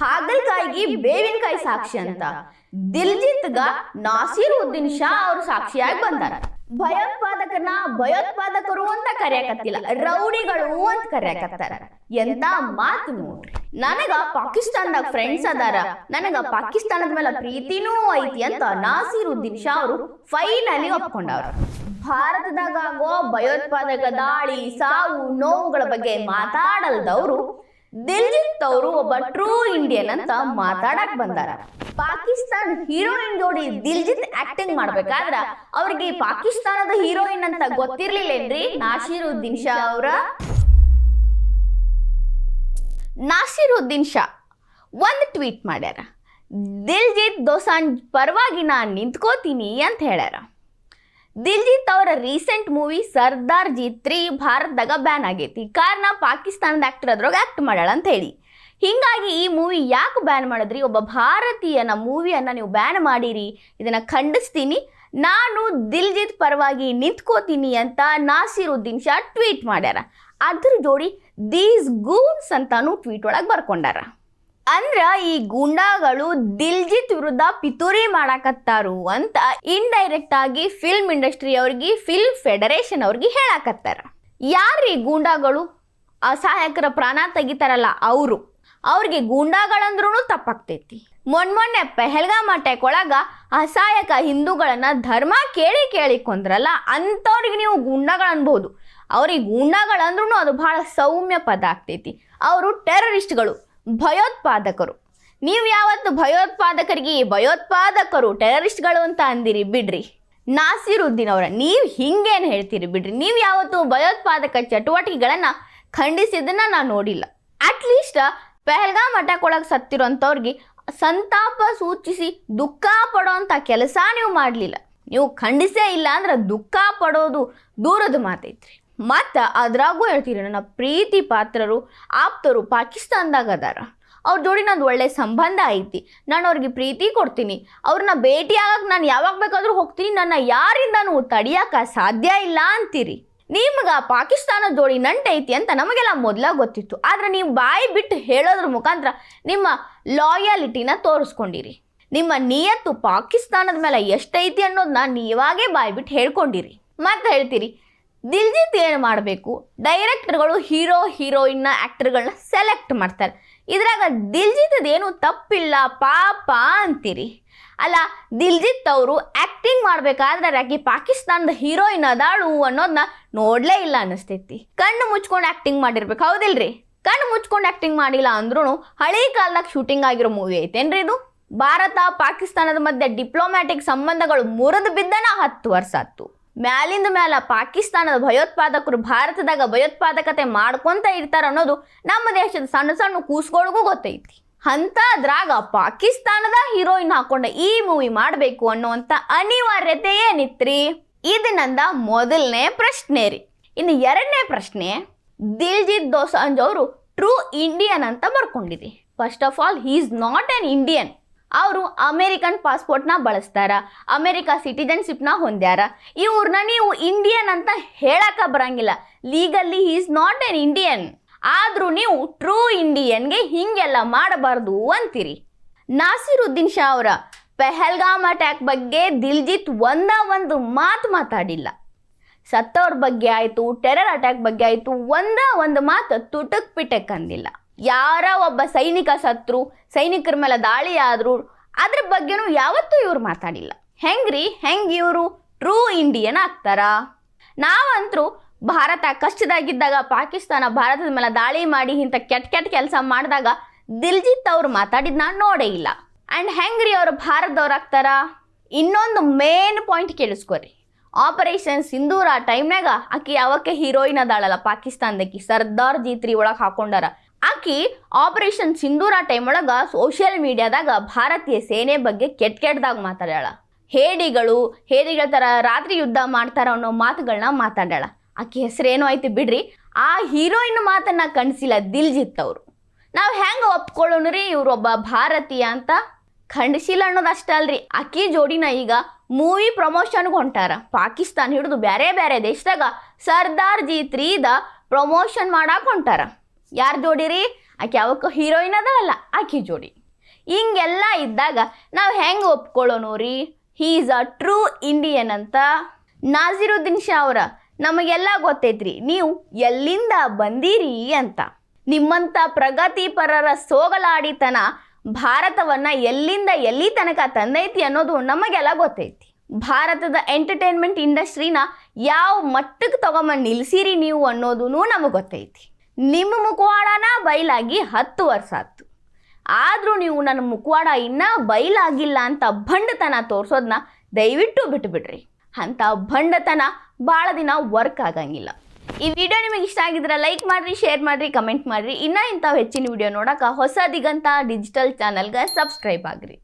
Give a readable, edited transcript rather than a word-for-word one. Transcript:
ಹಾಗಲಕಾಯಿಗೆ ಬೇವಿನಕಾಯಿ ಸಾಕ್ಷಿ ಅಂತ ದಿಲ್ಜಿತ್ಗ ನಾಸೀರುದ್ದೀನ್ ಶಾ ಅವರು ಸಾಕ್ಷಿಯಾಗಿ ಬಂದಾರ. ಭಯೋತ್ಪಾದಕರನ್ನ ಭಯೋತ್ಪಾದಕರು ಅಂತ ಕರೆಯಕತ್ತಿಲ್ಲ, ರೌಡಿಗಳು ಅಂತ ಕರೆಯಕತ್ತಾರ. ಎಂತ ಮಾತು ನೋಡ್ರಿ. ನನಗ ಪಾಕಿಸ್ತಾನದಾಗ ಫ್ರೆಂಡ್ಸ್ ಅದಾರ, ನನಗ ಪಾಕಿಸ್ತಾನದ ಮೇಲೆ ಪ್ರೀತಿನೂ ಐತಿ ಅಂತ ನಾಸೀರುದ್ದೀನ್ ಶಾ ಅವರು ಫೈನಲಿ ಒಪ್ಕೊಂಡವ್ರ. ಭಾರತದಾಗ ಆಗೋ ಭಯೋತ್ಪಾದಕ ದಾಳಿ, ಸಾವು, ನೋವುಗಳ ಬಗ್ಗೆ ಮಾತಾಡಲ್ದವ್ರು ದಿಲ್ಜಿತ್ ಅವರು ಒಬ್ಬ ಟ್ರೂ ಇಂಡಿಯನ್ ಅಂತ ಮಾತಾಡಕ್ ಬಂದಾರ. ಪಾಕಿಸ್ತಾನ ಹೀರೋಯಿನ್ ಜೋಡಿ ದಿಲ್ಜಿತ್ ಆಕ್ಟಿಂಗ್ ಮಾಡ್ಬೇಕಾದ್ರ ಅವ್ರಿಗೆ ಪಾಕಿಸ್ತಾನದ ಹೀರೋಯಿನ್ ಅಂತ ಗೊತ್ತಿರ್ಲಿಲ್ಲೇನ್ರಿ ನಾಸೀರುದ್ದೀನ್ ಶಾ ಅವರ. ನಾಸೀರುದ್ದೀನ್ ಶಾ ಒಂದು ಟ್ವೀಟ್ ಮಾಡ್ಯಾರ, ದಿಲ್ಜಿತ್ ದೋಸಾಂಜ್ ಪರವಾಗಿ ನಾನು ನಿಂತ್ಕೋತೀನಿ ಅಂತ ಹೇಳ್ಯಾರ. ದಿಲ್ಜಿತ್ ಅವರ ರೀಸೆಂಟ್ ಮೂವಿ ಸರ್ದಾರ್ ಜಿ 3 ಭಾರತದಾಗ ಬ್ಯಾನ್ ಆಗೈತಿ. ಕಾರಣ ಪಾಕಿಸ್ತಾನದ ಆಕ್ಟರ್ ಅದ್ರಾಗ ಆಕ್ಟ್ ಮಾಡ್ಯಾಳ ಅಂತ ಹೇಳಿ. ಹೀಗಾಗಿ ಈ ಮೂವಿ ಯಾಕೆ ಬ್ಯಾನ್ ಮಾಡಿದ್ರಿ? ಒಬ್ಬ ಭಾರತೀಯನ ಮೂವಿಯನ್ನು ನೀವು ಬ್ಯಾನ್ ಮಾಡಿರಿ, ಇದನ್ನು ಖಂಡಿಸ್ತೀನಿ, ನಾನು ದಿಲ್ಜಿತ್ ಪರವಾಗಿ ನಿಂತ್ಕೋತೀನಿ ಅಂತ ನಾಸೀರುದ್ದೀನ್ ಶಾ ಟ್ವೀಟ್ ಮಾಡ್ಯಾರ. ಅದ್ರ ಜೋಡಿ ದೀಸ್ ಗೂನ್ಸ್ ಅಂತಾನು ಟ್ವೀಟ್ ಒಳಗೆ ಬರ್ಕೊಂಡಾರ. ಅಂದ್ರ ಈ ಗೂಂಡಾಗಳು ದಿಲ್ಜಿತ್ ವಿರುದ್ಧ ಪಿತೂರಿ ಮಾಡಾಕತ್ತಾರು ಅಂತ ಇಂಡೈರೆಕ್ಟ್ ಆಗಿ ಫಿಲ್ಮ್ ಇಂಡಸ್ಟ್ರಿ ಅವ್ರಿಗೆ, ಫಿಲ್ಮ್ ಫೆಡರೇಷನ್ ಅವ್ರಿಗೆ ಹೇಳಾಕತ್ತಾರ. ಯಾರೀ ಗೂಂಡಾಗಳು? ಅಸಹಾಯಕರ ಪ್ರಾಣ ತೆಗಿತಾರಲ್ಲ ಅವ್ರಿಗೆ ಗೂಂಡಾಗಳಂದ್ರೂ ತಪ್ಪಾಗ್ತೈತಿ. ಮೊನ್ನೆ ಪೆಹಲ್ಗಾಮ್ ಅಟ್ಯಾಕ್ ಒಳಗ ಅಸಹಾಯಕ ಹಿಂದೂಗಳನ್ನ ಧರ್ಮ ಕೇಳಿ ಕೊಂದ್ರಲ್ಲ, ಅಂಥವ್ರಿಗೆ ನೀವು ಗೂಂಡಾಗಳು ಅನ್ಬೋದು. ಅವ್ರಿಗೆ ಗೂಂಡಾಗಳಂದ್ರೂ ಅದು ಬಹಳ ಸೌಮ್ಯ ಪದ ಆಗ್ತೈತಿ. ಅವರು ಟೆರರಿಸ್ಟ್ಗಳು, ಭಯೋತ್ಪಾದಕರು. ನೀವು ಯಾವತ್ತು ಭಯೋತ್ಪಾದಕರು ಟೆರರಿಸ್ಟ್ಗಳು ಅಂತ ಅಂದಿರಿ ಬಿಡ್ರಿ. ನಾಸೀರುದ್ದೀನ್ ಅವರ ನೀವು ಹಿಂಗೇನು ಹೇಳ್ತೀರಿ ಬಿಡ್ರಿ. ನೀವು ಯಾವತ್ತು ಭಯೋತ್ಪಾದಕ ಚಟುವಟಿಕೆಗಳನ್ನು ಖಂಡಿಸಿದ್ದನ್ನ ನಾನು ನೋಡಿಲ್ಲ. ಅಟ್ಲೀಸ್ಟ್ ಪೆಹಲ್ಗಾಮ್ ಅಟ್ಯಾಕ್ ಒಳಗೆ ಸತ್ತಿರೋಂಥವ್ರಿಗೆ ಸಂತಾಪ ಸೂಚಿಸಿ ದುಃಖ ಪಡೋಂಥ ಕೆಲಸ ನೀವು ಮಾಡಲಿಲ್ಲ. ನೀವು ಖಂಡಿಸೇ ಇಲ್ಲ ಅಂದ್ರೆ ದುಃಖ ಪಡೋದು ದೂರದ ಮಾತೈತ್ರಿ. ಮತ್ತು ಅದ್ರಾಗೂ ಹೇಳ್ತೀರಿ, ನನ್ನ ಪ್ರೀತಿ ಪಾತ್ರರು ಆಪ್ತರು ಪಾಕಿಸ್ತಾನದಾಗ ಅದಾರ, ಅವ್ರ ಜೋಡಿ ನಂದು ಒಳ್ಳೆ ಸಂಬಂಧ ಐತಿ, ನಾನು ಅವ್ರಿಗೆ ಪ್ರೀತಿ ಕೊಡ್ತೀನಿ, ಅವ್ರನ್ನ ಭೇಟಿ ಆಗಕ್ಕೆ ನಾನು ಯಾವಾಗ ಬೇಕಾದರೂ ಹೋಗ್ತೀನಿ, ನನ್ನ ಯಾರಿಂದನೂ ತಡಿಯೋಕೆ ಸಾಧ್ಯ ಇಲ್ಲ ಅಂತೀರಿ. ನಿಮ್ಗೆ ಪಾಕಿಸ್ತಾನದ ಜೋಡಿ ನಂಟೈತಿ ಅಂತ ನಮಗೆಲ್ಲ ಮೊದಲ ಗೊತ್ತಿತ್ತು. ಆದರೆ ನೀವು ಬಾಯಿ ಬಿಟ್ಟು ಹೇಳೋದ್ರ ಮುಖಾಂತರ ನಿಮ್ಮ ಲಾಯಾಲಿಟಿನ ತೋರಿಸ್ಕೊಂಡಿರಿ. ನಿಮ್ಮ ನಿಯತ್ತು ಪಾಕಿಸ್ತಾನದ ಮೇಲೆ ಎಷ್ಟೈತಿ ಅನ್ನೋದನ್ನ ನೀವಾಗೇ ಬಾಯಿ ಬಿಟ್ಟು ಹೇಳ್ಕೊಂಡಿರಿ. ಮತ್ತೆ ಹೇಳ್ತೀರಿ ದಿಲ್ಜಿತ್ ಏನು ಮಾಡಬೇಕು, ಡೈರೆಕ್ಟರ್ಗಳು ಹೀರೋಯಿನ್ನ ಆ್ಯಕ್ಟರ್ಗಳನ್ನ ಸೆಲೆಕ್ಟ್ ಮಾಡ್ತಾರೆ, ಇದ್ರಾಗ ದಿಲ್ಜಿತ್ತದೇನು ತಪ್ಪಿಲ್ಲ ಪಾಪ ಅಂತೀರಿ. ಅಲ್ಲ, ದಿಲ್ಜಿತ್ ಅವರು ಆ್ಯಕ್ಟಿಂಗ್ ಮಾಡಬೇಕಾದ್ರೆ ಯಾಕೆ ಪಾಕಿಸ್ತಾನದ ಹೀರೋಯಿನ್ ಅದಾಳು ಅನ್ನೋದನ್ನ ನೋಡಲೇ ಇಲ್ಲ ಅನ್ನಿಸ್ತೈತಿ. ಕಣ್ಣು ಮುಚ್ಕೊಂಡು ಆ್ಯಕ್ಟಿಂಗ್ ಮಾಡಿರ್ಬೇಕು, ಹೌದಿಲ್ರಿ? ಕಣ್ಣು ಮುಚ್ಕೊಂಡು ಆ್ಯಕ್ಟಿಂಗ್ ಮಾಡಿಲ್ಲ ಅಂದ್ರೂ ಹಳೆ ಕಾಲದಾಗ ಶೂಟಿಂಗ್ ಆಗಿರೋ ಮೂವಿ ಐತೇನ್ರಿ ಇದು? ಭಾರತ ಪಾಕಿಸ್ತಾನದ ಮಧ್ಯೆ ಡಿಪ್ಲೊಮ್ಯಾಟಿಕ್ ಸಂಬಂಧಗಳು ಮುರಿದು ಬಿದ್ದನ 10 ವರ್ಷ ಆಯ್ತು. ಮ್ಯಾಲಿಂದ ಮ್ಯಾಲ ಪಾಕಿಸ್ತಾನದ ಭಯೋತ್ಪಾದಕರು ಭಾರತದಾಗ ಭಯೋತ್ಪಾದಕತೆ ಮಾಡ್ಕೊಂತ ಇರ್ತಾರ ಅನ್ನೋದು ನಮ್ಮ ದೇಶದ ಸಣ್ಣ ಸಣ್ಣ ಕೂಸುಗಳಿಗೂ ಗೊತ್ತೈತಿ. ಅಂಥದ್ರಾಗ ಪಾಕಿಸ್ತಾನದ ಹೀರೋಯಿನ್ ಹಾಕೊಂಡ ಈ ಮೂವಿ ಮಾಡಬೇಕು ಅನ್ನೋವಂಥ ಅನಿವಾರ್ಯತೆ ಏನಿತ್ರಿ? ಇದು ನಂದ ಮೊದಲನೇ ಪ್ರಶ್ನೆ ರೀ. ಇನ್ನು ಎರಡನೇ ಪ್ರಶ್ನೆ, ದಿಲ್ಜಿತ್ ದೋಸಾಂಜ್ ಅವರು ಟ್ರೂ ಇಂಡಿಯನ್ ಅಂತ ಬರ್ಕೊಂಡಿರಿ. First of all, he is not an Indian. ಅವರು ಅಮೇರಿಕನ್ ಪಾಸ್ಪೋರ್ಟ್ನ ಬಳಸ್ತಾರ, ಅಮೇರಿಕಾ ಸಿಟಿಜನ್ಶಿಪ್ನ ಹೊಂದ್ಯಾರ. ಇವ್ರನ್ನ ನೀವು ಇಂಡಿಯನ್ ಅಂತ ಹೇಳಕ್ಕೆ ಬರಂಗಿಲ್ಲ. Legally he is not an Indian. ಆದರೂ ನೀವು ಟ್ರೂ ಇಂಡಿಯನ್ಗೆ ಹೀಗೆಲ್ಲ ಮಾಡಬಾರ್ದು ಅಂತೀರಿ. ನಾಸೀರುದ್ದೀನ್ ಶಾ ಅವರ ಪೆಹಲ್ಗಾಮ್ ಅಟ್ಯಾಕ್ ಬಗ್ಗೆ ದಿಲ್ಜಿತ್ ಒಂದು ಮಾತು ಮಾತಾಡಿಲ್ಲ. ಸತ್ತವ್ರ ಬಗ್ಗೆ ಆಯಿತು, ಟೆರರ್ ಅಟ್ಯಾಕ್ ಬಗ್ಗೆ ಆಯಿತು, ಒಂದು ಮಾತು ತುಟಕ್ ಪಿಟಕ್ ಅಂದಿಲ್ಲ. ಯಾರ ಒಬ್ಬ ಸೈನಿಕ ಸತ್ರು, ಸೈನಿಕರ ಮೇಲೆ ದಾಳಿ ಆದರು, ಅದ್ರ ಬಗ್ಗೆನೂ ಯಾವತ್ತೂ ಇವ್ರು ಮಾತಾಡಿಲ್ಲ. ಹೆಂಗ್ರಿ ಇವರು ಟ್ರೂ ಇಂಡಿಯನ್ ಆಗ್ತಾರ? ನಾವಂತರೂ ಭಾರತ ಕಷ್ಟದಾಗಿದ್ದಾಗ ಪಾಕಿಸ್ತಾನ ಭಾರತದ ಮೇಲೆ ದಾಳಿ ಮಾಡಿ ಇಂಥ ಕೆಟ್ಟ ಕೆಲಸ ಮಾಡಿದಾಗ ದಿಲ್ಜಿತ್ ಅವರು ಮಾತಾಡಿದ್ದು ನಾನು ನೋಡೇ ಇಲ್ಲ. ಆ್ಯಂಡ್ ಹೆಂಗ್ರಿ ಅವರು ಭಾರತದವ್ರು ಆಗ್ತಾರ? ಇನ್ನೊಂದು ಮೇನ್ ಪಾಯಿಂಟ್ ಕೇಳಿಸ್ಕೊರಿ. ಆಪರೇಷನ್ ಸಿಂಧೂರ ಟೈಮ್ನಾಗ ಆಕಿ ಯಾವಕ್ಕೆ ಹೀರೋಯಿನ್ ಅದಾಳಲ್ಲ ಪಾಕಿಸ್ತಾನದಕ್ಕಿ, ಸರ್ದಾರ್ ಜಿ 3 ಒಳಗೆ ಹಾಕೊಂಡಾರ. ಆಕಿ ಆಪರೇಷನ್ ಸಿಂಧೂರ ಟೈಮ್ ಒಳಗೆ ಸೋಷಿಯಲ್ ಮೀಡಿಯಾದಾಗ ಭಾರತೀಯ ಸೇನೆ ಬಗ್ಗೆ ಕೆಟ್ಟದಾಗ ಮಾತಾಡ್ಯಾಳ. ಹೇಡಿಗಳ ಥರ ರಾತ್ರಿ ಯುದ್ಧ ಮಾಡ್ತಾರ ಅನ್ನೋ ಮಾತುಗಳನ್ನ ಮಾತಾಡ್ಯಾಳ. ಆಕಿ ಹೆಸರೇನೋ ಐತಿ ಬಿಡ್ರಿ, ಆ ಹೀರೋಯಿನ್ ಮಾತನ್ನ ಕಣಿಸಿಲ್ಲ ದಿಲ್ಜಿತ್ ಅವರು. ನಾವು ಹೆಂಗೆ ಒಪ್ಕೊಳ್ಳೋಣ್ರಿ ಇವ್ರೊಬ್ಬ ಭಾರತೀಯ ಅಂತ? ಖಂಡಿಸಿಲ್ಲ ಅನ್ನೋದಷ್ಟೇ ಅಲ್ರಿ, ಆಕಿ ಜೋಡಿನ ಈಗ ಮೂವಿ ಪ್ರಮೋಷನ್ಗೆ ಹೊಂಟಾರ. ಪಾಕಿಸ್ತಾನ ಹಿಡಿದು ಬೇರೆ ದೇಶದಾಗ ಸರ್ದಾರ್ ಜಿ 3ದ ಪ್ರಮೋಷನ್ ಮಾಡಕ್ಕೆ ಹೊಂಟಾರ. ಯಾರು ಜೋಡಿರಿ? ಆಕೆ ಯಾವಕ್ಕೋ ಹೀರೋಯಿನ್ ಅದಲ್ಲ ಆಕೆ ಜೋಡಿ. ಹಿಂಗೆಲ್ಲ ಇದ್ದಾಗ ನಾವು ಹೆಂಗೆ ಒಪ್ಕೊಳ್ಳೋನು ರೀ he is a true Indian ಅಂತ? ನಾಸಿರುದ್ದೀನ್ ಶಾ ಅವರ ನಮಗೆಲ್ಲ ಗೊತ್ತೈತ್ರಿ ನೀವು ಎಲ್ಲಿಂದ ಬಂದೀರಿ ಅಂತ. ನಿಮ್ಮಂಥ ಪ್ರಗತಿಪರರ ಸೋಗಲಾಡಿತನ ಭಾರತವನ್ನು ಎಲ್ಲಿಂದ ಎಲ್ಲಿ ತನಕ ತಂದೈತಿ ಅನ್ನೋದು ನಮಗೆಲ್ಲ ಗೊತ್ತೈತಿ. ಭಾರತದ ಎಂಟರ್ಟೈನ್ಮೆಂಟ್ ಇಂಡಸ್ಟ್ರಿನ ಯಾವ ಮಟ್ಟಕ್ಕೆ ತಗೊಂಬಂದು ನಿಲ್ಸಿರಿ ನೀವು ಅನ್ನೋದು ನಮಗೆ ಗೊತ್ತೈತಿ. ನಿಮ್ಮ ಮುಖವಾಡನ ಬಯಲಾಗಿ 10 ವರ್ಷ ಆಯ್ತು, ಆದರೂ ನೀವು ನನ್ನ ಮುಖವಾಡ ಇನ್ನೂ ಬಯಲಾಗಿಲ್ಲ ಅಂತ ಭಂಡತನ ತೋರಿಸೋದನ್ನ ದಯವಿಟ್ಟು ಬಿಟ್ಟುಬಿಡ್ರಿ. ಅಂಥ ಭಂಡತನ ಭಾಳ ದಿನ ವರ್ಕ್ ಆಗಂಗಿಲ್ಲ. ಈ ವಿಡಿಯೋ ನಿಮಗೆ ಇಷ್ಟ ಆಗಿದ್ರೆ ಲೈಕ್ ಮಾಡಿರಿ, ಶೇರ್ ಮಾಡಿರಿ, ಕಮೆಂಟ್ ಮಾಡಿರಿ. ಇನ್ನೂ ಇಂಥವು ಹೆಚ್ಚಿನ ವಿಡಿಯೋ ನೋಡೋಕೆ ಹೊಸ ದಿಗಂತ ಡಿಜಿಟಲ್ ಚಾನಲ್ಗೆ ಸಬ್ಸ್ಕ್ರೈಬ್ ಆಗಿರಿ.